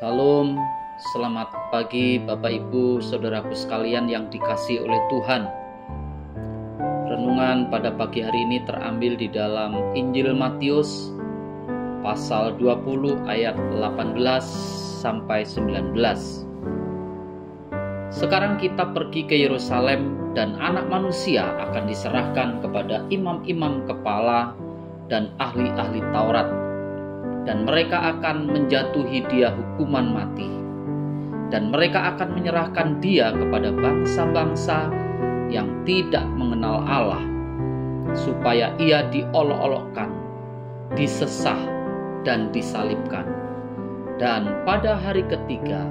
Salam, selamat pagi Bapak Ibu Saudaraku sekalian yang dikasihi oleh Tuhan. Renungan pada pagi hari ini terambil di dalam Injil Matius pasal 20 ayat 18 sampai 19. Sekarang kita pergi ke Yerusalem dan Anak Manusia akan diserahkan kepada imam-imam kepala dan ahli-ahli Taurat, dan mereka akan menjatuhi dia hukuman mati, dan mereka akan menyerahkan dia kepada bangsa-bangsa yang tidak mengenal Allah, supaya ia diolok-olokkan, disesah, dan disalibkan, dan pada hari ketiga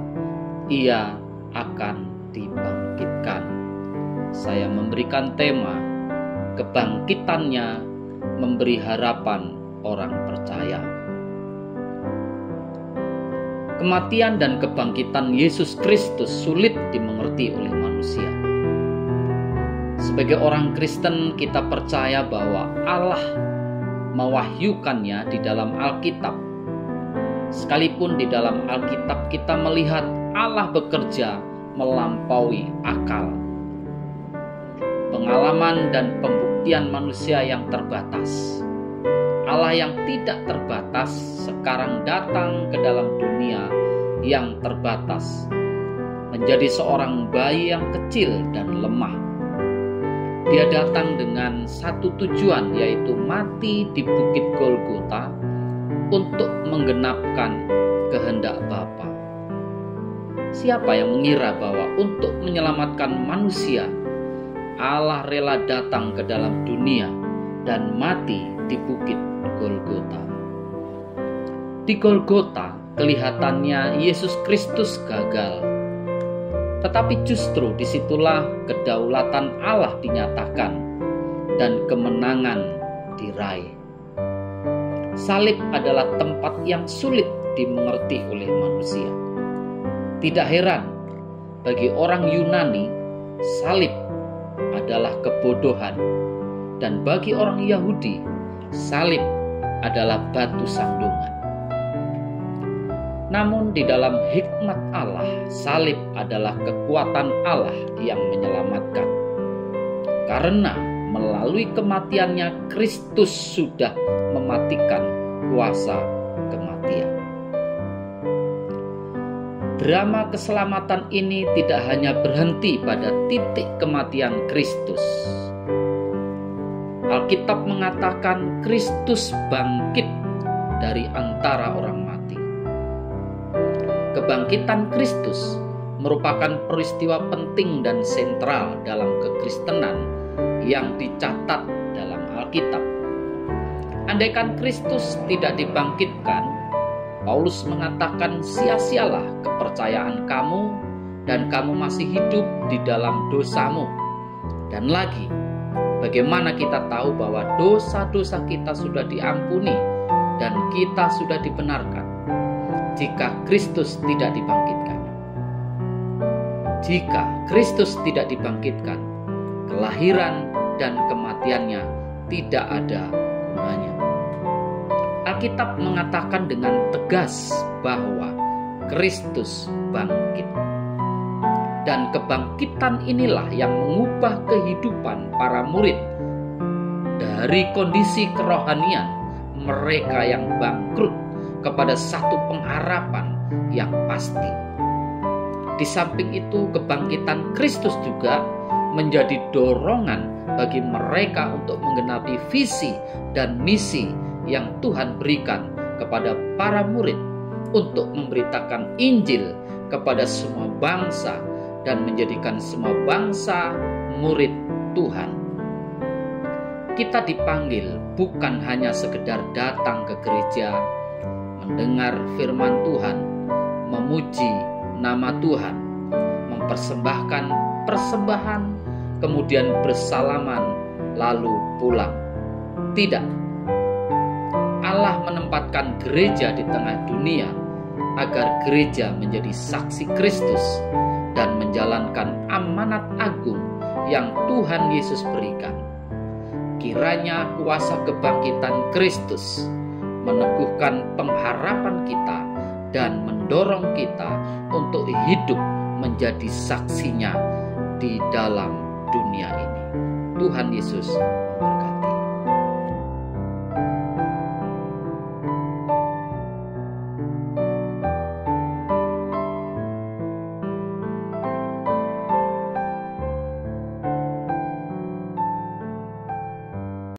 ia akan dibangkitkan. Saya memberikan tema kebangkitannya memberi harapan orang percaya. Kematian dan kebangkitan Yesus Kristus sulit dimengerti oleh manusia. Sebagai orang Kristen, kita percaya bahwa Allah mewahyukannya di dalam Alkitab. Sekalipun di dalam Alkitab kita melihat Allah bekerja melampaui akal. Pengalaman dan pembuktian manusia yang terbatas. Allah yang tidak terbatas sekarang datang ke dalam dunia yang terbatas, menjadi seorang bayi yang kecil dan lemah. Dia datang dengan satu tujuan, yaitu mati di Bukit Golgota untuk menggenapkan kehendak Bapa. Siapa yang mengira bahwa untuk menyelamatkan manusia, Allah rela datang ke dalam dunia dan mati di Bukit Golgota. Di Golgota kelihatannya Yesus Kristus gagal, tetapi justru disitulah kedaulatan Allah dinyatakan dan kemenangan diraih. Salib adalah tempat yang sulit dimengerti oleh manusia. Tidak heran bagi orang Yunani, salib adalah kebodohan, dan bagi orang Yahudi, salib adalah batu sandungan. Namun di dalam hikmat Allah, salib adalah kekuatan Allah yang menyelamatkan. Karena melalui kematiannya, Kristus sudah mematikan kuasa kematian. Drama keselamatan ini tidak hanya berhenti pada titik kematian Kristus. Alkitab mengatakan Kristus bangkit dari antara orang mati. Kebangkitan Kristus merupakan peristiwa penting dan sentral dalam kekristenan yang dicatat dalam Alkitab. Andaikan Kristus tidak dibangkitkan, Paulus mengatakan sia-sialah kepercayaan kamu dan kamu masih hidup di dalam dosamu. Dan lagi, bagaimana kita tahu bahwa dosa-dosa kita sudah diampuni dan kita sudah dibenarkan jika Kristus tidak dibangkitkan? Jika Kristus tidak dibangkitkan, kelahiran dan kematiannya tidak ada gunanya. Alkitab mengatakan dengan tegas bahwa Kristus bangkit. Dan kebangkitan inilah yang mengubah kehidupan para murid dari kondisi kerohanian mereka yang bangkrut kepada satu pengharapan yang pasti. Di samping itu, kebangkitan Kristus juga menjadi dorongan bagi mereka untuk menggenapi visi dan misi yang Tuhan berikan kepada para murid untuk memberitakan Injil kepada semua bangsa dan menjadikan semua bangsa murid Tuhan. Kita dipanggil bukan hanya sekedar datang ke gereja, mendengar firman Tuhan, memuji nama Tuhan, mempersembahkan persembahan, kemudian bersalaman, lalu pulang. Tidak. Allah menempatkan gereja di tengah dunia agar gereja menjadi saksi Kristus dan menjalankan amanat agung yang Tuhan Yesus berikan. Kiranya kuasa kebangkitan Kristus meneguhkan pengharapan kita dan mendorong kita untuk hidup menjadi saksinya di dalam dunia ini. Tuhan Yesus